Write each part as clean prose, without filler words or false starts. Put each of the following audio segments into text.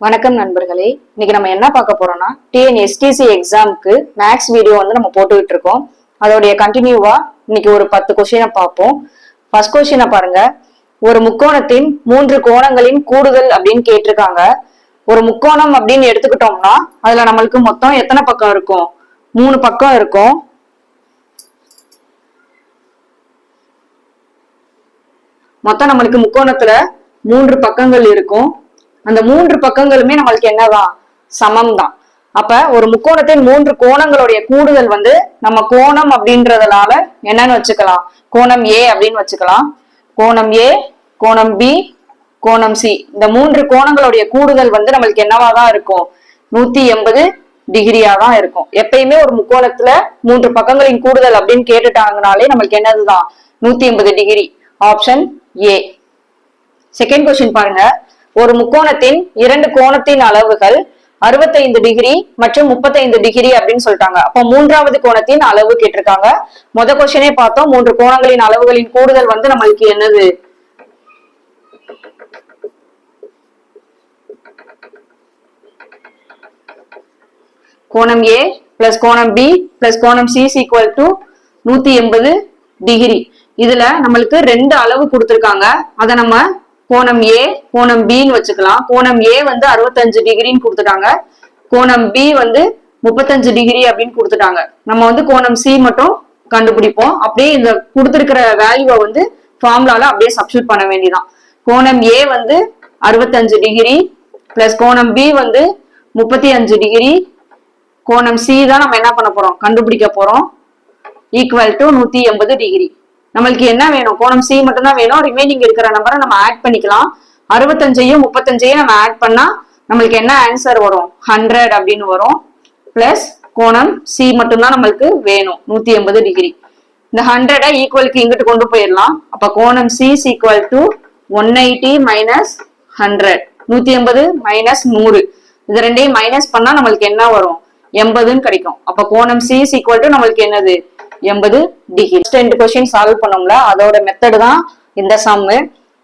வணக்கம் நண்பர்களே. இன்னைக்கு நம்ம என்ன பார்க்க போறோம்னா டிஎன்எஸ்டிசி எக்ஸாமுக்கு மேக்ஸ் வீடியோ நம்ம போட்டுக்கிட்டு இருக்கோம். அதோடைய கண்டினியூவா இன்னைக்கு ஒரு 10 கொஸ்டினை பார்ப்போம். ஃபர்ஸ்ட் கொஸ்டினை பாருங்க. ஒரு முக்கோணத்தின் 3 கோணங்களின் கூடுதல் அப்படின்னு கேட்டிருக்காங்க. ஒரு முக்கோணம் அப்படின்னு எடுத்துக்கிட்டோம்னா அதுல நம்மளுக்கு மொத்தம் எத்தனை பக்கம் இருக்கும்? 3 பக்கம் இருக்கும். மொத்தம் நம்மளுக்கு முக்கோணத்துல 3 பக்கங்கள் இருக்கும். அந்த 3 பக்கங்களுமே நம்மளுக்கு என்னதான்? சமம் தான். அப்ப ஒரு முக்கோணத்தின் 3 கோணங்களுடைய கூடுதல் நம்ம கோணம் அப்படின்றதுனால என்னன்னு வச்சுக்கலாம்? கோணம் ஏ அப்படின்னு வச்சுக்கலாம். கோணம் ஏ, கோணம் பி, கோணம் சி, இந்த 3 கோணங்களுடைய கூடுதல் நம்மளுக்கு என்னவாதான் இருக்கும்? 180 டிகிரியா தான் இருக்கும். எப்பயுமே ஒரு முக்கோணத்துல 3 பக்கங்களின் கூடுதல் அப்படின்னு கேட்டுட்டாங்கனாலே நம்மளுக்கு என்னதுதான்? 180 degree. Option A. Second question பாருங்க. ஒரு முக்கோணத்தின் 2 கோணத்தின் அளவுகள் 65 டிகிரி மற்றும் 35 டிகிரி அப்படின்னு சொல்லிட்டாங்க. அப்போ 3வது கோணத்தின் அளவு கேட்டிருக்காங்க. முத கொஸ்டினே பார்த்தோம். 3 கோணங்களின் அளவுகளின் கூடுதல் நம்மளுக்கு என்னது? கோணம் ஏ பிளஸ் கோணம் பி பிளஸ் கோணம் சி ஈக்குவல் டு 180 டிகிரி. இதுல நம்மளுக்கு 2 அளவு கொடுத்திருக்காங்க. அதை நம்ம கோணம் ஏ, கோணம் பின்னு வச்சுக்கலாம். கோணம் ஏ 65 டிகிரின்னு கொடுத்துட்டாங்க. கோணம் பி 35 டிகிரி அப்படின்னு கொடுத்துட்டாங்க. நம்ம கோணம் சி மட்டும் கண்டுபிடிப்போம். அப்படியே இந்த கொடுத்திருக்கிற வேல்யூவை ஃபார்முலால அப்படியே சப்ஸ்டிட்யூட் பண்ண வேண்டியதான். கோணம் ஏ 65 டிகிரி பிளஸ் கோணம் பி 35 டிகிரி, கோணம் சி தான் நம்ம என்ன பண்ண போறோம்? கண்டுபிடிக்க போறோம். Equal to 180 degree. நம்மளுக்கு என்ன வேணும்? கோணம் சி மட்டும் தான் வேணும். ரிமைனிங் இருக்கிற நம்பரை நம்ம ஆட் பண்ணிக்கலாம். 65ஐயும் 35ஐயும் நம்ம ஆட் பண்ணா நம்மளுக்கு என்ன ஆன்சர் வரும்? 100 அப்படின்னு வரும். பிளஸ் கோணம் சி மட்டும் தான் நம்மளுக்கு வேணும், 180 டிகிரி. இந்த 100 ஈக்குவலுக்கு இங்கிட்டு கொண்டு போயிடலாம். அப்ப கோணம் C equal to 180 minus 100, 180 minus 100. இது ரெண்டையும் மைனஸ் பண்ணா நம்மளுக்கு என்ன வரும்? 80ன்னு கிடைக்கும். அப்ப கோணம் சி ஈக்குவல் டு நம்மளுக்கு என்னது? 80 டிகிரி. 2 கொஸ்டின் சால்வ் பண்ணோம்ல, அதோட மெத்தட் தான் இந்த சம்.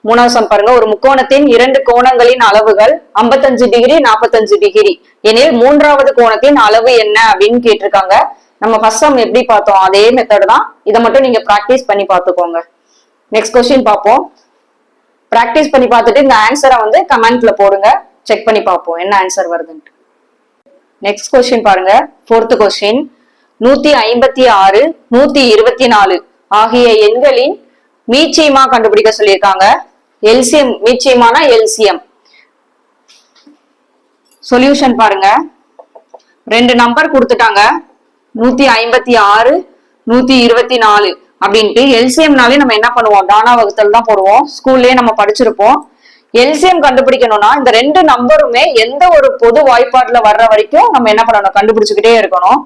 3வது சம் பாருங்க. ஒரு முக்கோணத்தின் 2 கோணங்களின் அளவுகள் 55 டிகிரி 45 டிகிரி எனில் 3வது கோணத்தின் அளவு என்ன அப்படின்னு கேட்டிருக்காங்க. நம்ம ஃபர்ஸ்ட் சம் எப்படி பார்த்தோம் அதே மெத்தட் தான். இதை மட்டும் நீங்க பிராக்டிஸ் பண்ணி பார்த்துக்கோங்க. நெக்ஸ்ட் கொஸ்டின் பார்ப்போம். பிராக்டிஸ் பண்ணி பார்த்துட்டு இந்த ஆன்சரை கமெண்ட்ல போடுங்க. செக் பண்ணி பார்ப்போம் என்ன ஆன்சர் வருதுன்ட்டு. நெக்ஸ்ட் கொஸ்டின் பாருங்க. 4th question. 156, 124 ஆகிய எண்களின் மீச்சியமா கண்டுபிடிக்க சொல்லியிருக்காங்க. LCM, மீச்சியமான LCM. சொல்யூஷன் பாருங்க. 2 நம்பர் கொடுத்துட்டாங்க, 156, 124 அப்படின்ட்டு. எல்சிஎம்னாலே நம்ம என்ன பண்ணுவோம்? டானா வகுத்தல் தான் போடுவோம். ஸ்கூல்லயே நம்ம படிச்சிருப்போம். எல்சிஎம் கண்டுபிடிக்கணும்னா இந்த 2 நம்பருமே எந்த ஒரு பொது வாய்ப்பாடுல வர்ற வரைக்கும் நம்ம என்ன பண்ணணும்? கண்டுபிடிச்சுக்கிட்டே இருக்கணும்.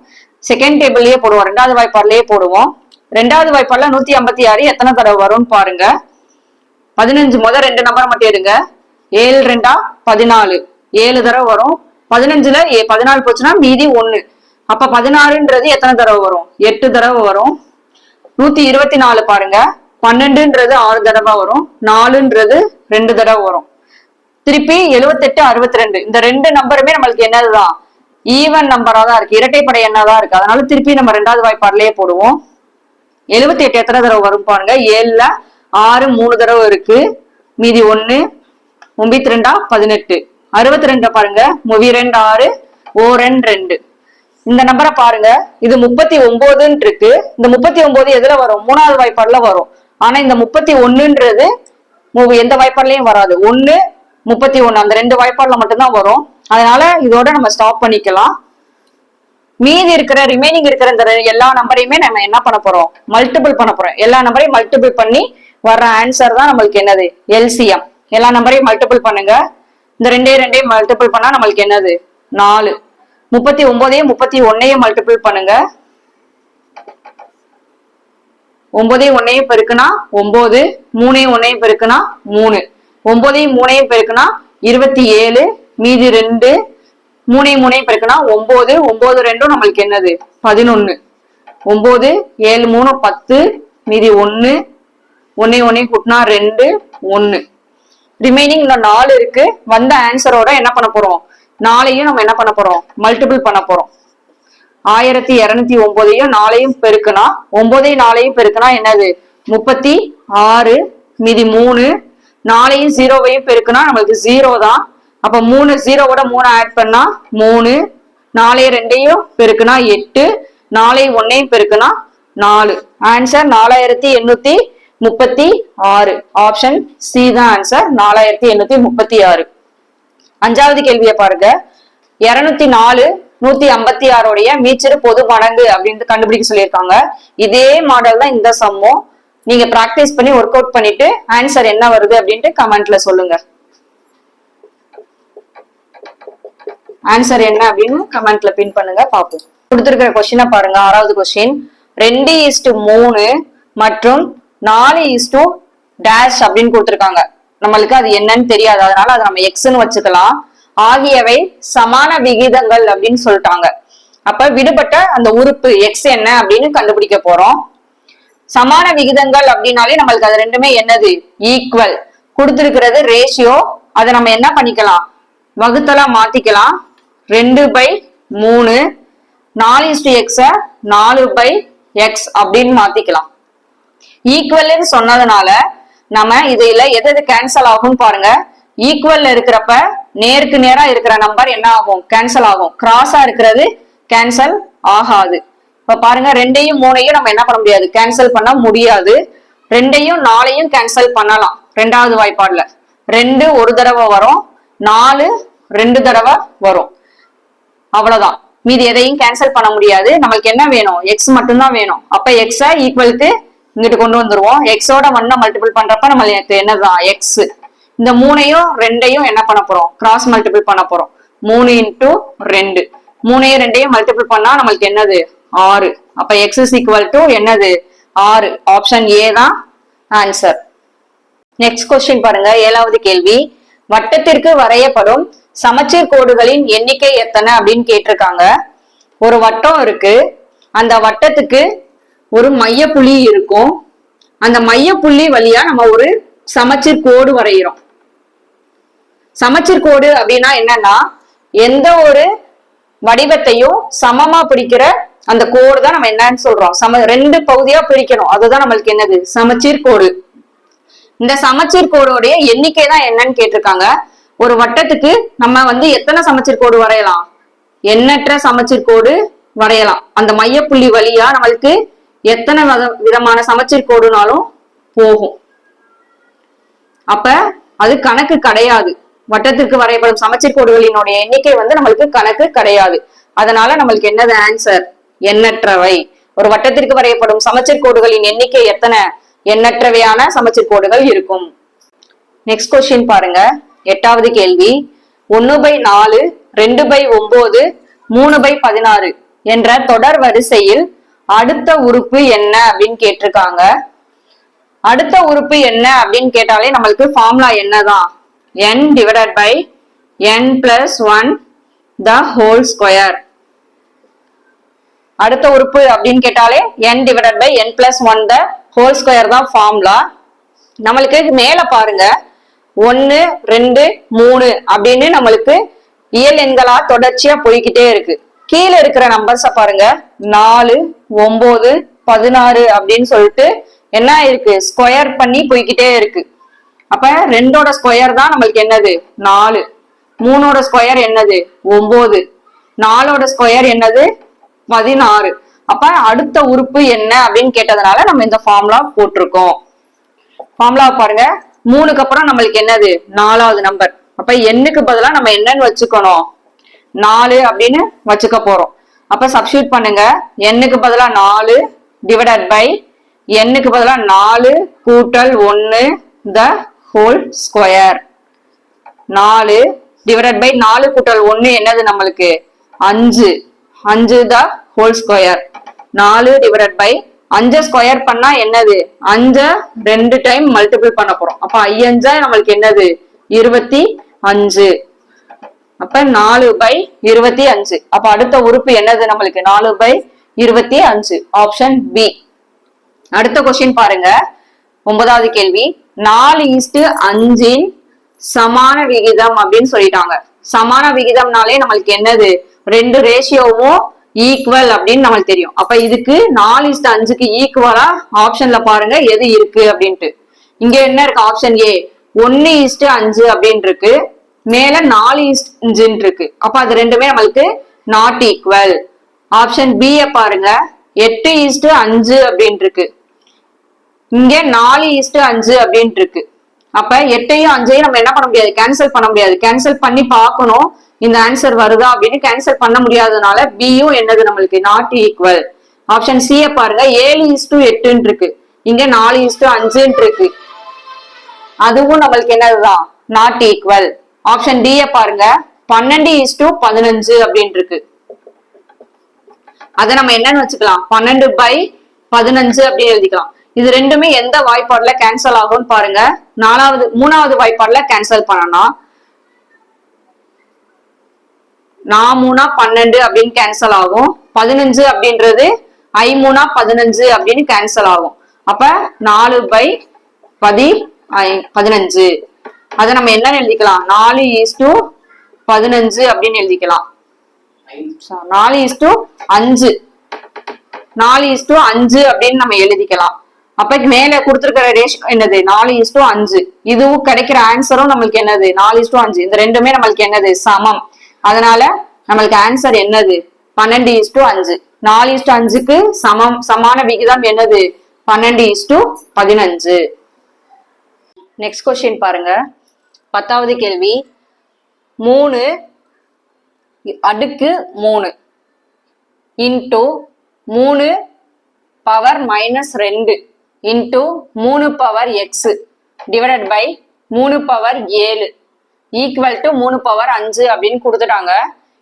செகண்ட் டேபிள்லயே போடுவோம், 2வது வாய்ப்பாடுலயே போடுவோம். 2வது வாய்ப்பாடுல 156 எத்தனை தடவை வரும்னு பாருங்க. 15 முதல் 2 நம்பரை மட்டும் எடுங்க. 7 2 14, 7 தடவை வரும். 15ல 14 போச்சுன்னா மீதி 1. அப்ப 16ன்றது எத்தனை தடவை வரும்? 8 தடவை வரும். 124 பாருங்க. 12ன்றது 6 தடவை வரும். 4ன்றது 2 தடவை வரும். திருப்பி 78 62, இந்த 2 நம்பருமே நம்மளுக்கு என்னதுதான்? ஈவன் நம்பரா தான் இருக்கு, இரட்டைப்படை எண்ணாதான் இருக்கு. அதனால திருப்பி நம்ம 2வது வாய்ப்பாடுலயே போடுவோம். 78 எத்தனை தடவை வரும் பாருங்க. 7ல 6 3 தடவை இருக்கு, மீதி 1. 9 2 18, 62 பாருங்க. 2 6, 2. இந்த நம்பரை பாருங்க. இது 39 இருக்கு. இந்த 39 எதுல வரும்? 3வது வாய்ப்பாடுல வரும். ஆனா இந்த 31ன்றது எந்த வாய்ப்பாடுலயும் வராது. 1 31 அந்த 2 வாய்ப்பாடுல மட்டும்தான் வரும். அதனால இதோட நம்ம ஸ்டாப் பண்ணிக்கலாம். மீதி இருக்கிற ரிமைனிங் இருக்கிற இந்த எல்லா நம்பரையுமே நம்ம என்ன பண்ண போறோம்? மல்டிபிள் பண்ண போறோம். எல்லா நம்பரையும் மல்டிபிள் பண்ணி வர்ற ஆன்சர் தான் நம்மளுக்கு என்னது? எல்சிஎம். எல்லா நம்பரையும் மல்டிபிள் பண்ணுங்க. இந்த 2 மல்டிபிள் பண்ணா நம்மளுக்கு என்னது? 4. 39ஐயும் 31ஐயும் மல்டிபிள் பண்ணுங்க. 9ஐயும் 1ஐயும் பெருக்குனா 9, 3ஐயும் 1ஐயும் பெருக்குனா 3, 9ஐயும் 3ஐயும் பெருக்குனா 27, மீதி 2. 3ஐயும் 3ஐயும் பெருக்குனா 9, 9 2 நம்மளுக்கு என்னது? 11. 9 7 3 10, மீதி 1. 1ஐயும் 1ஐயும் கூட்டினா 2, 1. ரிமைனிங் இன்னும் 4 இருக்கு. வந்த ஆன்சரோட என்ன பண்ண போறோம், 4ஐயும் நம்ம என்ன பண்ண போறோம், மல்டிபிள் பண்ண போறோம். 1209ஐயும் 4ஐயும் பெருக்குனா 9ஐயும் 4ஐயும் பெருக்குனா என்னது 36, மீதி 3. 4ஐயும் 0வையும் பெருக்குனா நம்மளுக்கு 0 தான். அப்ப 3 0வோட 3 ஆட் பண்ணா 3. 4ஐயும் 2ஐயும் பெருக்குனா 8. 4ஐயும் 1ஐயும் பெருக்குனா 4. ஆன்சர் 4836. ஆப்ஷன் சி தான் ஆன்சர், 4836. அஞ்சாவது கேள்வியை பாருங்க. 204 156 மீச்சிறு பொது மடங்கு அப்படின்னு கண்டுபிடிக்க சொல்லியிருக்காங்க. இதே மாடல் தான் இந்த சம்மும். நீங்க பிராக்டிஸ் பண்ணி ஒர்க் அவுட் பண்ணிட்டு ஆன்சர் என்ன வருது அப்படின்ட்டு கமெண்ட்ல சொல்லுங்க. ஆன்சர் என்ன அப்படின்னு கமெண்ட்ல பின் பண்ணுங்க, பாப்போம். கொடுத்திருக்கிற கொஸ்டினை பாருங்க. 6வது கொஸ்டின், 2:3 மற்றும் 4:- அப்படின்னு கொடுத்திருக்காங்க. நம்மளுக்கு அது என்னன்னு தெரியாது, அதனால அதை நம்ம எக்ஸ்ன்னு வச்சுக்கலாம். ஆகியவை சமான விகிதங்கள் அப்படின்னு சொல்லிட்டாங்க. அப்ப விடுபட்ட அந்த உறுப்பு எக்ஸ் என்ன அப்படின்னு கண்டுபிடிக்க போறோம். சமான விகிதங்கள் அப்படின்னாலே நம்மளுக்கு அது ரெண்டுமே என்னது, ஈக்குவல். கொடுத்திருக்கிறது ரேஷியோ, அதை நம்ம என்ன பண்ணிக்கலாம், வகுத்தலா மாத்திக்கலாம். 2/3 4:x 4/x அப்படின்னு மாத்திக்கலாம். ஈக்குவல்னு சொன்னதுனால நம்ம இதுல எது கேன்சல் ஆகும் பாருங்க. ஈக்குவல்ல இருக்கிறப்ப நேருக்கு நேரா இருக்கிற நம்பர் என்ன ஆகும், கேன்சல் ஆகும். கிராஸா இருக்கிறது கேன்சல் ஆகாது. இப்ப பாருங்க, 2ஐயும் 3ஐயும் நம்ம என்ன பண்ண முடியாது, கேன்சல் பண்ண முடியாது. 2ஐயும் 4ஐயும் கேன்சல் பண்ணலாம். 2வது வாய்ப்பாடுல 2 ஒரு தடவை வரும், 4 2 தடவை வரும். அவ்வளவுதான். மீதி எதையும் கேன்சல் பண்ண முடியாது. நம்மளுக்கு என்ன வேணும், எக்ஸ் மட்டும்தான் வேணும். அப்ப எக்ஸ ஈக்குவலுக்கு இங்கிட்டு கொண்டு வந்துருவோம். எக்ஸோட 1 மல்டிபிள் பண்றப்ப நம்மளுக்கு என்னதான், எக்ஸ். இந்த 3ஐயும் 2ஐயும் என்ன பண்ண போறோம், கிராஸ் மல்டிபிள் பண்ண போறோம். 3 × 2. 3ஐயும் 2ஐயும் மல்டிபிள் பண்ணா நம்மளுக்கு என்னது, 6. அப்ப எக்ஸ் இஸ் ஈக்குவல் டு என்னது, 6. ஆப்ஷன் ஏ தான் ஆன்சர். நெக்ஸ்ட் கொஸ்டின் பாருங்க. 7வது கேள்வி, வட்டத்திற்கு வரையப்படும் சமச்சீர் கோடுகளின் எண்ணிக்கை எத்தனை அப்படின்னு கேட்டிருக்காங்க. ஒரு வட்டம் இருக்கு, அந்த வட்டத்துக்கு ஒரு மையப்புள்ளி இருக்கும். அந்த மையப்புள்ளி வழியா நம்ம ஒரு சமச்சீர் கோடு வரைகிறோம். சமச்சீர் கோடு அப்படின்னா என்னன்னா, எந்த ஒரு வடிவத்தையும் சமமா பிடிக்கிற அந்த கோடு தான் நம்ம என்னன்னு சொல்றோம், 2 பகுதியா பிரிக்கணும். அதுதான் நம்மளுக்கு என்னது, சமச்சீர் கோடு. இந்த சமச்சீர் கோடுடைய எண்ணிக்கை தான் என்னன்னு கேட்டிருக்காங்க. ஒரு வட்டத்துக்கு நம்ம எத்தனை சமச்சீர் கோடு வரையலாம், எண்ணற்ற சமச்சீர் கோடு வரையலாம். அந்த மையப்புள்ளி வழியா நம்மளுக்கு எத்தனை விதமான சமச்சீர் கோடுனாலும் போகும். அப்ப அது கணக்கு கிடையாது. வட்டத்திற்கு வரையப்படும் சமச்சீர் கோடுகளினுடைய எண்ணிக்கை நம்மளுக்கு கணக்கு கிடையாது. அதனால நம்மளுக்கு என்னது ஆன்சர், எண்ணற்றவை. ஒரு வட்டத்திற்கு வரையப்படும் சமச்சீர் கோடுகளின் எண்ணிக்கை எத்தனை, எண்ணற்றவையான சமச்சீர் கோடுகள் இருக்கும். நெக்ஸ்ட் கொஸ்டின் பாருங்க. 8வது கேள்வி, 1/4 2/9 3/16 என்ற தொடர் வரிசையில் அடுத்த உறுப்பு என்ன அப்படின்னு கேட்டிருக்காங்க. அடுத்த உறுப்பு என்ன அப்படின்னு கேட்டாலே நம்மளுக்கு ஃபார்முலா என்னதான், n divided by n plus 1 the whole square. அடுத்த உறுப்பு அப்படின்னு கேட்டாலே n divided by n plus 1 the whole square தான் ஃபார்முலா. நம்மளுக்கு மேல பாருங்க, 1 2 3 அப்படின்னு நம்மளுக்கு இயல் எண்களா தொடர்ச்சியா போய்கிட்டே இருக்கு. கீழே இருக்கிற நம்பர்ஸ பாருங்க, 4 9 16 அப்படின்னு சொல்லிட்டு என்ன இருக்கு, ஸ்கொயர் பண்ணி போய்கிட்டே இருக்கு. அப்ப 2ஓட ஸ்கொயர் தான் நம்மளுக்கு என்னது, 4. 3ஓட ஸ்கொயர் என்னது, 9. 4ஓட ஸ்கொயர் என்னது, 16. அப்ப அடுத்த உறுப்பு என்ன அப்படின்னு கேட்டதுனால நம்ம இந்த ஃபார்முலா போட்டிருக்கோம். ஃபார்முலா பாருங்க, 3க்கு அப்புறம் நம்மளுக்கு என்னது, 4வது நம்பர். அப்ப எண்ணுக்கு பதிலா நம்ம என்னன்னு வச்சுக்கணும், 4 அப்படின்னு வச்சுக்க போறோம். அப்ப சப்ஸ்டியூட் பண்ணுங்க. எண்ணுக்கு பதிலா 4 டிவைடட் பை எண்ணுக்கு பதிலா 4 கூட்டல் 1 the whole square. 4 divided by 4 கூட்டல் 1 என்னது நம்மளுக்கு 5. 5 the whole square. 4 divided by 5 square பண்ணா என்னது, 5 2 டைம் மல்டிபிள் பண்ண போறோம். அப்ப 5 நம்மளுக்கு என்னது, 25. அப்ப 4/25. அப்ப அடுத்த உறுப்பு என்னது நம்மளுக்கு, 4/25. Option B. அடுத்த கொஸ்டின் பாருங்க. 9வது கேள்வி, 4:5 சமான விகிதம் அப்படின்னு சொல்லிட்டாங்க. சமான விகிதம்னாலே நம்மளுக்கு என்னது, ரெண்டு ரேஷியோவும் ஈக்குவல் அப்படின்னு நம்மளுக்கு தெரியும். அப்ப இதுக்கு 4:5க்கு ஈக்குவலா ஆப்ஷன்ல பாருங்க எது இருக்கு அப்படின்ட்டு. இங்க என்ன இருக்கு, ஆப்ஷன் ஏ 1:5 அப்படின்னு இருக்கு, மேல 4:5 இருக்கு. அப்ப அது ரெண்டுமே நம்மளுக்கு நாட் ஈக்குவல். ஆப்ஷன் பி பாருங்க 8:5 அப்படின்னு இருக்கு, இங்க 4:5 அப்படின்னு இருக்கு. அப்ப 8ஐயும் 5ஐயும் நம்ம என்ன பண்ண முடியாது, கேன்சல் பண்ண முடியாது. கேன்சல் பண்ணி பார்க்கணும் இந்த ஆன்சர் வருதா அப்படின்னு. கேன்சல் பண்ண முடியாததுனால பியும் என்னது நம்மளுக்கு நாட் ஈக்குவல். ஆப்ஷன் சி பாருங்க 7:8 இருக்கு, இங்க 4:5 இருக்கு, அதுவும் நம்மளுக்கு என்னதுதான் நாட் ஈக்குவல். ஆப்ஷன் டி பாருங்க 12:15 அப்படின்னு இருக்கு, அதை நம்ம என்னன்னு வச்சுக்கலாம் 12/15 அப்படின்னு எழுதிக்கலாம். இது ரெண்டுமே எந்த வாய்ப்பாடுல கேன்சல் ஆகும்னு பாருங்க. மூணாவது வாய்ப்பாடுல கேன்சல் பண்ணனா 4×3 அப்படின்னு கேன்சல் ஆகும். 15 அப்படின்றது 5×15 அப்படின்னு கேன்சல் ஆகும். அப்ப 4/15. அதை நம்ம என்ன எழுதிக்கலாம் 4:15 அப்படின்னு எழுதிக்கலாம். 4:5 அப்படின்னு நம்ம எழுதிக்கலாம். அப்ப மேல கொடுத்திருக்கிற ரேஷியோ என்னது 4:5. இதுவும் கிடைக்கிற ஆன்சரும் நம்மளுக்கு என்னது 4:5. இந்த ரெண்டுமே நம்மளுக்கு என்னது சமம். அதனால நம்மளுக்கு ஆன்சர் என்னது 12:5. 4:5க்கு சமான விகிதம் என்னது 12:15. நெக்ஸ்ட் கொஸ்டின் பாருங்க, 10வது கேள்வி. 3/3 into 3⁻−2 into 3x divided by 3/7 equal to 3/5 அப்படின்னு கொடுத்துட்டாங்க.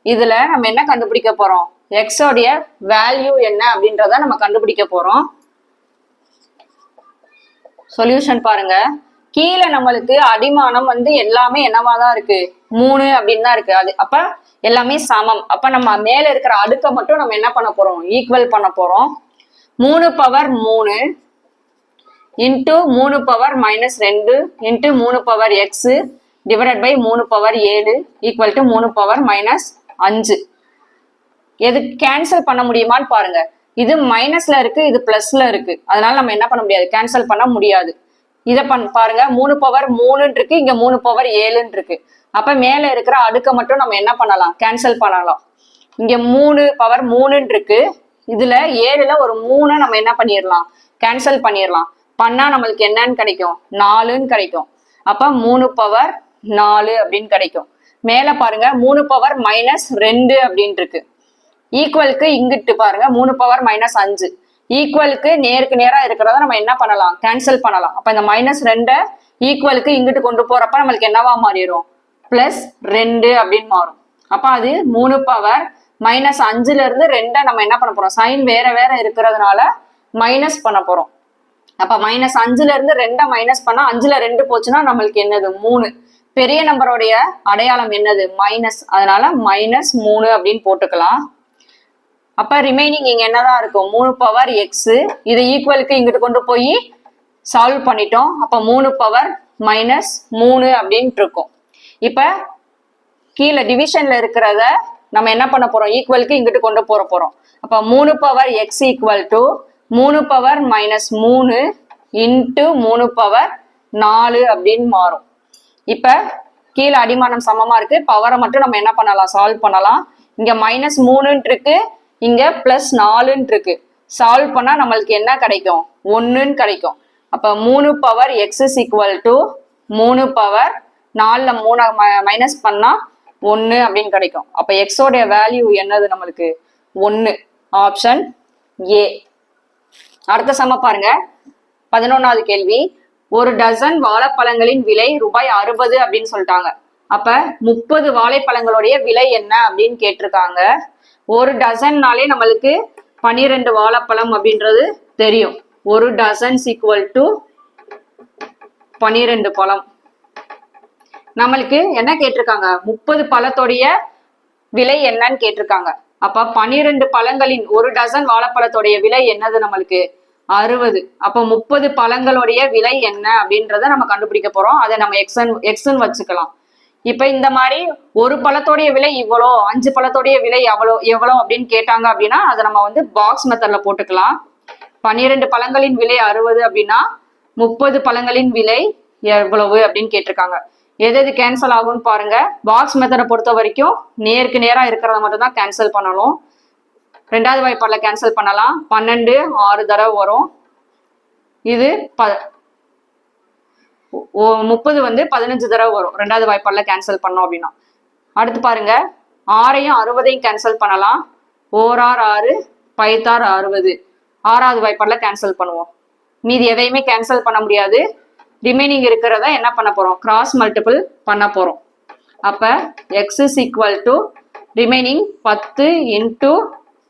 இதுல நம்ம என்ன கண்டுபிடிக்க போறோம், எக்ஸ் உடைய வேல்யூ என்ன அப்படின்றத நம்ம கண்டுபிடிக்க போறோம். சொல்யூஷன் பாருங்க, கீழே நம்மளுக்கு அடிமானம் எல்லாமே என்னவாதான் இருக்கு 3 அப்படின்னு தான் இருக்கு. அது அப்ப எல்லாமே சமம். அப்ப நம்ம மேல இருக்கிற அடுக்க மட்டும் நம்ம என்ன பண்ண போறோம், ஈக்குவல் பண்ண போறோம். 3/3 into 3⁻−2 into 3x divided by 3/7 equal to 3⁻−5. எது கேன்சல் பண்ண முடியுமான்னு பாருங்க. இது மைனஸ்ல இருக்கு, இது பிளஸ்ல இருக்கு, அதனால நம்ம என்ன பண்ண முடியாது, கேன்சல் பண்ண முடியாது. இதை பாருங்க 3/3 இருக்கு, இங்க 3/7 இருக்கு. அப்ப மேல இருக்கிற அடுக்க மட்டும் நம்ம என்ன பண்ணலாம், கேன்சல் பண்ணலாம். இங்க 3/3 இருக்கு, இதுல 7ல ஒரு 3 நம்ம என்ன பண்ணிடலாம், கேன்சல் பண்ணிடலாம். பண்ணா நம்மளுக்கு என்னன்னு கிடைக்கும் 4ன்னு கிடைக்கும். அப்ப 3/4 அப்படின்னு கிடைக்கும். மேல பாருங்க 3⁻−2 அப்படின்னு இருக்கு. ஈக்குவலுக்கு இங்கிட்டு பாருங்க 3⁻−5 ஈக்குவலுக்கு நேருக்கு நேரா இருக்கிறத நம்ம என்ன பண்ணலாம், கேன்சல் பண்ணலாம். அப்ப இந்த -2 ஈக்குவலுக்கு இங்கிட்டு கொண்டு போறப்ப நம்மளுக்கு என்னவா மாறிடும், +2 அப்படின்னு மாறும். அப்ப அது 3⁻−5ல இருந்து 2 நம்ம என்ன பண்ண போறோம், சைன் வேற வேற இருக்கிறதுனால மைனஸ் பண்ண போறோம். அப்ப -5ல இருந்து 2 மைனஸ் பண்ணா 5ல 2 போச்சுன்னா நம்மளுக்கு என்னது 3. பெரிய நம்பருடைய அடையாளம் என்னது மைனஸ், அதனால -3 அப்படின்னு போட்டுக்கலாம். அப்ப ரிமைனிங் இங்க என்னதான் இருக்கும் 3x. இது ஈக்குவலுக்கு இங்கிட்டு கொண்டு போய் சால்வ் பண்ணிட்டோம். அப்ப 3⁻−3 அப்படின்ட்டு இருக்கும். இப்ப கீழே டிவிஷன்ல இருக்கிறத நம்ம என்ன பண்ண போறோம், ஈக்குவலுக்கு இங்கிட்டு கொண்டு போறோம். அப்ப 3x ஈக்குவல் டு 3⁻−3 இன்ட்டு 3/4 அப்படின்னு மாறும். இப்ப கீழே அடிமானம் சமமா இருக்கு, பவரை மட்டும் நம்ம என்ன பண்ணலாம், சால்வ் பண்ணலாம். இங்க -3 இருக்கு, இங்க +4 இருக்கு. சால்வ் பண்ணா நம்மளுக்கு என்ன கிடைக்கும், 1 கிடைக்கும். அப்ப 3x ஈக்குவல் டு 3/4ல 3 மைனஸ் பண்ணா 1 அப்படின்னு கிடைக்கும். அப்ப எக்ஸ் உடைய வேல்யூ என்னது நம்மளுக்கு 1. Option A. அடுத்த சம பாருங்க, 11வது கேள்வி. ஒரு டசன் வாழைப்பழங்களின் விலை ₹60 அப்படின்னு சொல்லிட்டாங்க. அப்ப 30 வாழைப்பழங்களுடைய விலை என்ன அப்படின்னு கேட்டிருக்காங்க. ஒரு டசன்னாலே நம்மளுக்கு 12 வாழைப்பழம் அப்படின்றது தெரியும். ஒரு டசன் ஈக்குவல் டு 12 பழம். நம்மளுக்கு என்ன கேட்டிருக்காங்க, 30 பழத்தோடைய விலை என்னன்னு கேட்டிருக்காங்க. அப்ப 12 பழங்களின் ஒரு டசன் வாழைப்பழத்தோடைய விலை என்னது நம்மளுக்கு 60. அப்போ 30 பழங்களுடைய விலை என்ன அப்படின்றத நம்ம கண்டுபிடிக்க போறோம். அதை நம்ம எக்ஸ்ன்னு வச்சுக்கலாம். இப்ப இந்த மாதிரி ஒரு பழத்தோடைய விலை இவ்வளோ, 5 பழத்தோடைய விலை எவ்வளோ அப்படின்னு கேட்டாங்க அப்படின்னா அதை நம்ம வந்து பாக்ஸ் மெத்தட்ல போட்டுக்கலாம். 12 பழங்களின் விலை 60 அப்படின்னா 30 பழங்களின் விலை எவ்வளவு அப்படின்னு கேட்டிருக்காங்க. எது கேன்சல் ஆகும்னு பாருங்க. பாக்ஸ் மெத்தடை பொறுத்த வரைக்கும் நேருக்கு நேரா இருக்கிறத மட்டும் தான் கேன்சல் பண்ணணும். ரெண்டாவது வாய்ப்பாடுல கேன்சல் பண்ணலாம். 12 6 தடவை வரும். இது 30 வந்து 15 தடவை வரும். ரெண்டாவது வாய்ப்பாடுல கேன்சல் பண்ணோம் அப்படின்னா. அடுத்து பாருங்க, 6ஐயும் 60ஐயும் கேன்சல் பண்ணலாம். 4 6 6 5 60. ஆறாவது வாய்ப்பாடுல கேன்சல் பண்ணுவோம். மீதி எதையுமே கேன்சல் பண்ண முடியாது. ரிமைனிங் இருக்கிறத என்ன பண்ண போறோம், கிராஸ் மல்டிபிள் பண்ண போறோம். அப்ப x is equal to remaining 10 into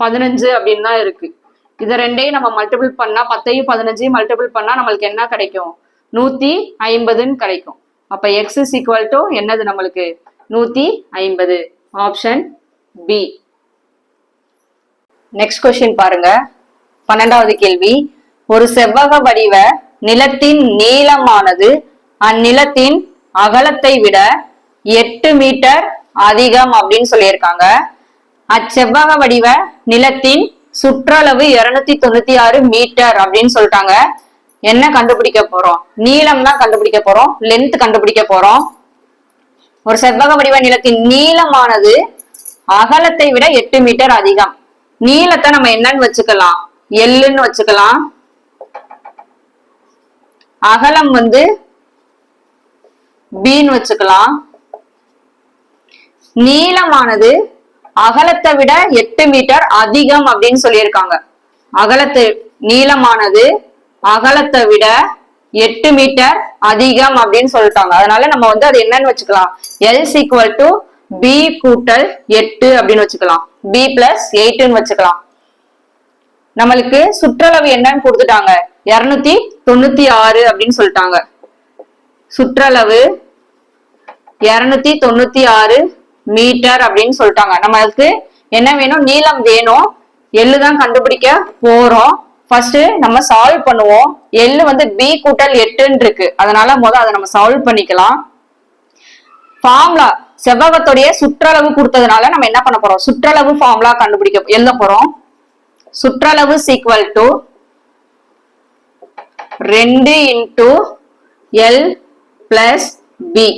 15 அப்படின்னு தான் இருக்கு. இதை ரெண்டையும் நம்ம மல்டிபிள் பண்ணா, 10ஐயும் 15ஐயும் மல்டிபிள் பண்ணா நம்மளுக்கு என்ன கிடைக்கும், 150ன்னு கிடைக்கும். அப்ப x is equal to என்னது நம்மளுக்கு 150. Option B. நெக்ஸ்ட் கொஸ்டின் பாருங்க. 12வது கேள்வி. ஒரு செவ்வக வடிவ நிலத்தின் நீளமானது அந்நிலத்தின் அகலத்தை விட 8 மீட்டர் அதிகம் அப்படின்னு சொல்லியிருக்காங்க. அச்செவ்வக வடிவ நிலத்தின் சுற்றளவு 296 மீட்டர் அப்படின்னு சொல்லிட்டாங்க. என்ன கண்டுபிடிக்க போறோம், நீளம் தான் கண்டுபிடிக்க போறோம், லென்த் கண்டுபிடிக்க போறோம். ஒரு செவ்வக வடிவ நிலத்தின் நீளமானது அகலத்தை விட 8 மீட்டர் அதிகம். நீளத்தை நம்ம என்னன்னு வச்சுக்கலாம், எல்லுன்னு வச்சுக்கலாம். அகலம் வந்து பீன்னு வச்சுக்கலாம். நீளமானது அகலத்தை விட 8 மீட்டர் அதிகம் அப்படின்னு சொல்லியிருக்காங்க. நீளமானது அகலத்தை விட 8 மீட்டர் அதிகம் அப்படின்னு சொல்லிட்டாங்க. அதனால நம்ம வந்து அது என்னன்னு வச்சுக்கலாம், எல் ஈக்குவல் டு பி கூட்டல் 8 அப்படின்னு வச்சுக்கலாம். பி பிளஸ் 8ன்னு வச்சுக்கலாம். நம்மளுக்கு சுற்றளவு என்னன்னு கொடுத்துட்டாங்க, 296 அப்படின்னு சொல்லிட்டாங்க. சுற்றளவு 296 மீட்டர் அப்படின்னு சொல்லிட்டாங்க. நம்மளுக்கு என்ன வேணும், நீளம் வேணும். எள்ளு தான் கண்டுபிடிக்க போறோம். ஃபர்ஸ்ட் நம்ம சால்வ் பண்ணுவோம். எள்ளு வந்து பி கூட்டல் 8ன்னு இருக்கு. அதனால முதல்ல அதை நம்ம சால்வ் பண்ணிக்கலாம். ஃபார்முலா செவ்வகத்துடைய சுற்றளவு கொடுத்ததுனால நம்ம என்ன பண்ண போறோம், சுற்றளவு ஃபார்முலா கண்டுபிடிக்க எழுத போறோம். சுற்றளவு equal to 2 into L plus B.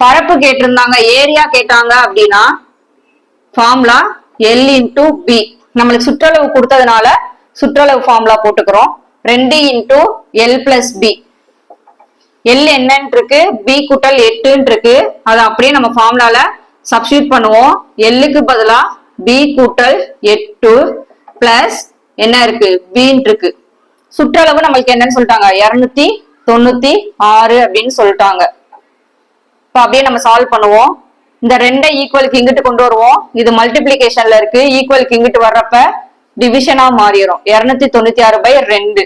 பரப்பு கேட்டிருந்தாங்க, ஏரியா கேட்டாங்க அப்படின்னா ஃபார்முலா எல் இன்டூ பி. நம்மளுக்கு சுற்றளவு கொடுத்ததுனால சுற்றளவு ஃபார்முலா போட்டுக்கிறோம். 2 into L plus B. L என்னன்னு இருக்கு, பி கூட்டல் 8ன்னு இருக்கு. அதை அப்படியே நம்ம ஃபார்முலால சப்ஸ்டியூட் பண்ணுவோம். எல்லுக்கு பதிலா பி கூட்டல் 8 பிளஸ் என்ன இருக்கு, பின்னு இருக்கு. சுற்றளவு நம்மளுக்கு என்னன்னு சொல்லிட்டாங்க, 296 அப்படின்னு சொல்லிட்டாங்க. இப்போ அப்படியே நம்ம சால்வ் பண்ணுவோம். இந்த 2 ஈக்குவலுக்கு இங்கிட்டு கொண்டு வருவோம். இது மல்டிபிளிகேஷன்ல இருக்கு. ஈக்குவலுக்கு இங்கிட்டு வர்றப்ப டிவிஷனா மாறிடும். 296/2.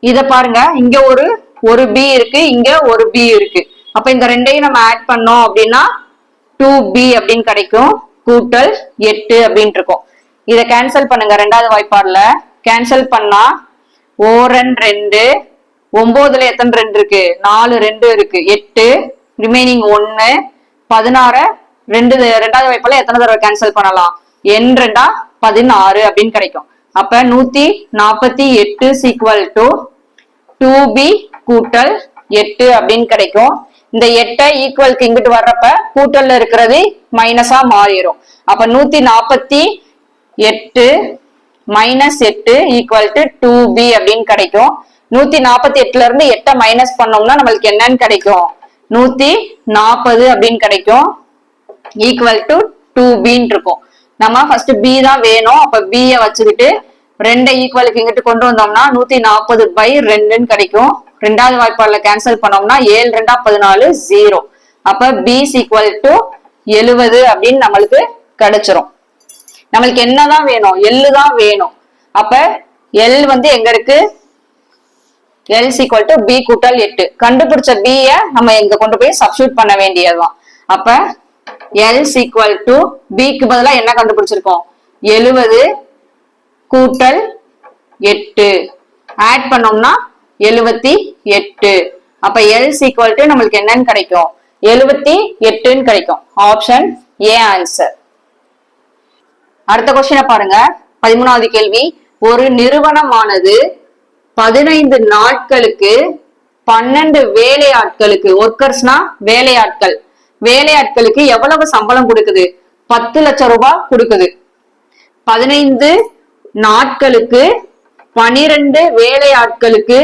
இத பாருங்க, இங்க ஒரு பி இருக்கு, இங்க ஒரு பி இருக்கு. அப்ப இந்த ரெண்டையும் நம்ம ஆட் பண்ணோம் அப்படின்னா 2b அப்படின்னு கிடைக்கும். கூட்டல் 8 அப்படின்னு இருக்கும். இதை கேன்சல் பண்ணுங்க. ரெண்டாவது வாய்ப்பாடுல கேன்சல் பண்ணா 4 2, 9ல எத்தனை 2 இருக்கு, 4 2 இருக்கு, 8 ரிமைனிங் 1, 16. ரெண்டாவது வாய்ப்பாடுல எத்தனை தடவை கேன்சல் பண்ணலாம், n 2 16 அப்படின்னு கிடைக்கும். அப்ப 148 ஈக்குவல் டு 2b கூட்டல் 8 அப்படின்னு கிடைக்கும். இந்த 8 ஈக்குவலுக்கு இங்கிட்டு வர்றப்ப கூட்டல்ல இருக்கிறது மைனஸா மாறிடும். அப்ப 148 மைனஸ் 8 ஈக்குவல் டு 2b அப்படின்னு கிடைக்கும். 148ல இருந்து 8 மைனஸ் பண்ணோம்னா நம்மளுக்கு என்னன்னு கிடைக்கும், 140 அப்படின்னு கிடைக்கும். ஈக்குவல் டு 2bன்னு இருக்கும். நம்ம ஃபர்ஸ்ட் b தான் வேணும். அப்ப b வச்சுக்கிட்டு 2 ஈக்குவலுக்கு இங்கிட்டு கொண்டு வந்தோம்னா 140/2ன்னு கிடைக்கும். ரெண்டாவது வாய்ப்பாடுல கேன்சல் பண்ணோம்னா 7 2 14 0. அப்ப b ஈக்குவல் டு 70 அப்படின்னு நம்மளுக்கு கிடைச்சிரும். நம்மளுக்கு என்னதான் வேணும், எல் தான் வேணும். அப்ப எல் வந்து எங்க இருக்கு, எல் ஈக்குவல் டு பி கூட்டல் 8. கண்டுபிடிச்ச b நம்ம எங்க கொண்டு போய் சப்ஸ்டியூட் பண்ண வேண்டியதுதான். அப்ப எல் ஈக்குவல் டு பிக்கு பதிலா என்ன கண்டுபிடிச்சிருக்கோம், 70 கூட்டல் 8 ஆட் பண்ணோம்னா 78. அப்ப L equal to நம்மளுக்கு என்னன்னு கிடைக்கும் 78 கிடைக்கும். Option A answer. அடுத்த கொஸ்டினை பாருங்க. 13வது கேள்வி. ஒரு நிறுவனமானது 15 நாட்களுக்கு 12 வேலையாட்களுக்கு ஒர்க்கர்ஸ்னா வேலையாட்களுக்கு எவ்வளவு சம்பளம் கொடுக்குது 10 லட்சம் ரூபாய் கொடுக்குது. 15 நாட்களுக்கு 12 வேலையாட்களுக்கு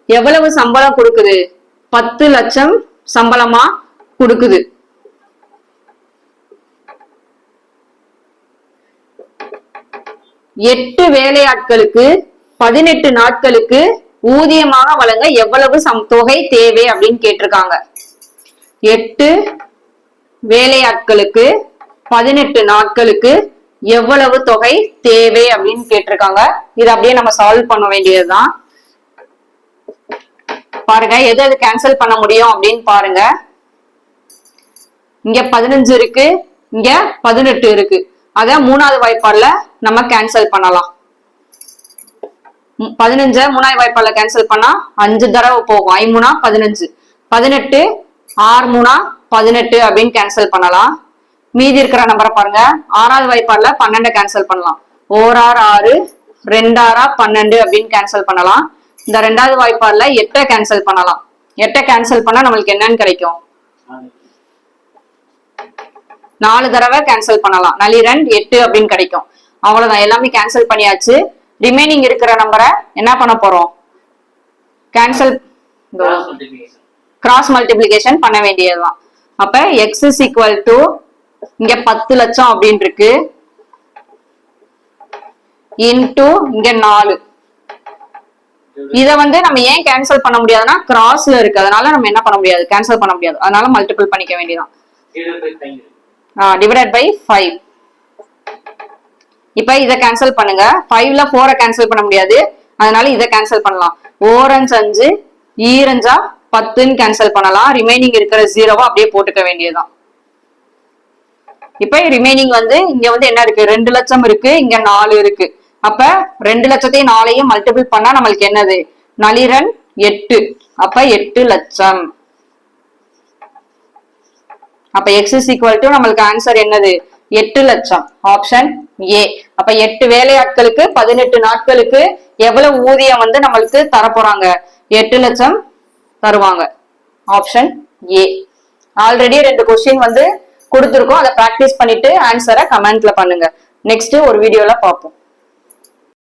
எவ்வளவு சம்பளம் கொடுக்குது 10 லட்சம் சம்பளமா கொடுக்குது. எட்டு வேலையாட்களுக்கு 18 நாட்களுக்கு ஊதியமாக வழங்க எவ்வளவு தொகை தேவை அப்படின்னு கேட்டிருக்காங்க. 8 வேலையாட்களுக்கு 18 நாட்களுக்கு எவ்வளவு தொகை தேவை அப்படின்னு கேட்டிருக்காங்க. இது அப்படியே நம்ம சால்வ் பண்ண வேண்டியதுதான். பாருங்க எது எது கேன்சல் பண்ண முடியும் அப்படின்னு பாருங்க. இங்க 15 இருக்கு, இங்க 18 இருக்கு. அத மூணாவது வாய்ப்பாடுல நம்ம கேன்சல் பண்ணலாம். 15 மூணாவது வாய்ப்பாடுல கேன்சல் பண்ணா 5 தடவை போகும். 5 மூணா 15, 18 6 மூணா 18 அப்படின்னு கேன்சல் பண்ணலாம். மீதி இருக்கிற நம்பரை பாருங்க. ஆறாவது வாய்ப்பாடுல 12 கேன்சல் பண்ணலாம். 1 6 6, 2 6 12 அப்படின்னு கேன்சல் பண்ணலாம். இந்த ரெண்டாவது வாய்ப்பாடுல 8 கேன்சல் பண்ணலாம். 8 கேன்சல் பண்ணா நம்மளுக்கு என்னன்னு கிடைக்கும் 4 தடவை கேன்சல் பண்ணலாம். நளிரன் 8 அப்படின்னு கிடைக்கும். அவ்வளவுதான், எல்லாமே கேன்சல் பண்ணியாச்சு. ரிமைனிங் இருக்கிற நம்பரை என்ன பண்ண போறோம் கேன்சல் கிராஸ் மல்டிபிளிகேஷன் பண்ண வேண்டியதுதான். அப்ப x is equal to இங்க 10 லட்சம் அப்படின்னு இருக்கு இன்டு இங்க 4. இத நம்ம ஏன் கேன்சல் பண்ண முடியாதுன்னா கிராஸ்ல இருக்கு, அதனால நம்ம என்ன பண்ண முடியாது கேன்சல் பண்ண முடியாது. அதனால மல்டிபிள் பண்ணிக்க வேண்டியதான். Divided by 5. இப்ப இத கேன்சல் பண்ணுங்க. 5ல 4 கேன்சல் பண்ண முடியாது, அதனால இத கேன்சல் பண்ணலாம். 4 5 ஈரஞ்சா 10 கேன்சல் பண்ணலாம். ரிமைனிங் இருக்கிற 0 அப்படியே போட்டுக்க வேண்டியதுதான். இப்ப ரிமைனிங் இங்க என்ன இருக்கு 2 லட்சம் இருக்கு, இங்க 4 இருக்கு. அப்ப 2 லட்சத்தையும் 4ஐயும் மல்டிபிள் பண்ணா நம்மளுக்கு என்னது நளிரன் 8. அப்ப 8 லட்சம். அப்ப x is equal to நம்மளுக்கு ஆன்சர் என்னது 8 லட்சம். Option A. அப்ப 8 வேலையாட்களுக்கு 18 நாட்களுக்கு எவ்வளவு ஊதியம் நம்மளுக்கு தரப்போறாங்க 8 லட்சம் தருவாங்க. Option A. ஆல்ரெடி 2 கொஸ்டின் கொடுத்திருக்கோம். அதை பிராக்டிஸ் பண்ணிட்டு ஆன்சரை கமெண்ட்ல பண்ணுங்க. நெக்ஸ்ட் ஒரு வீடியோல பார்ப்போம்.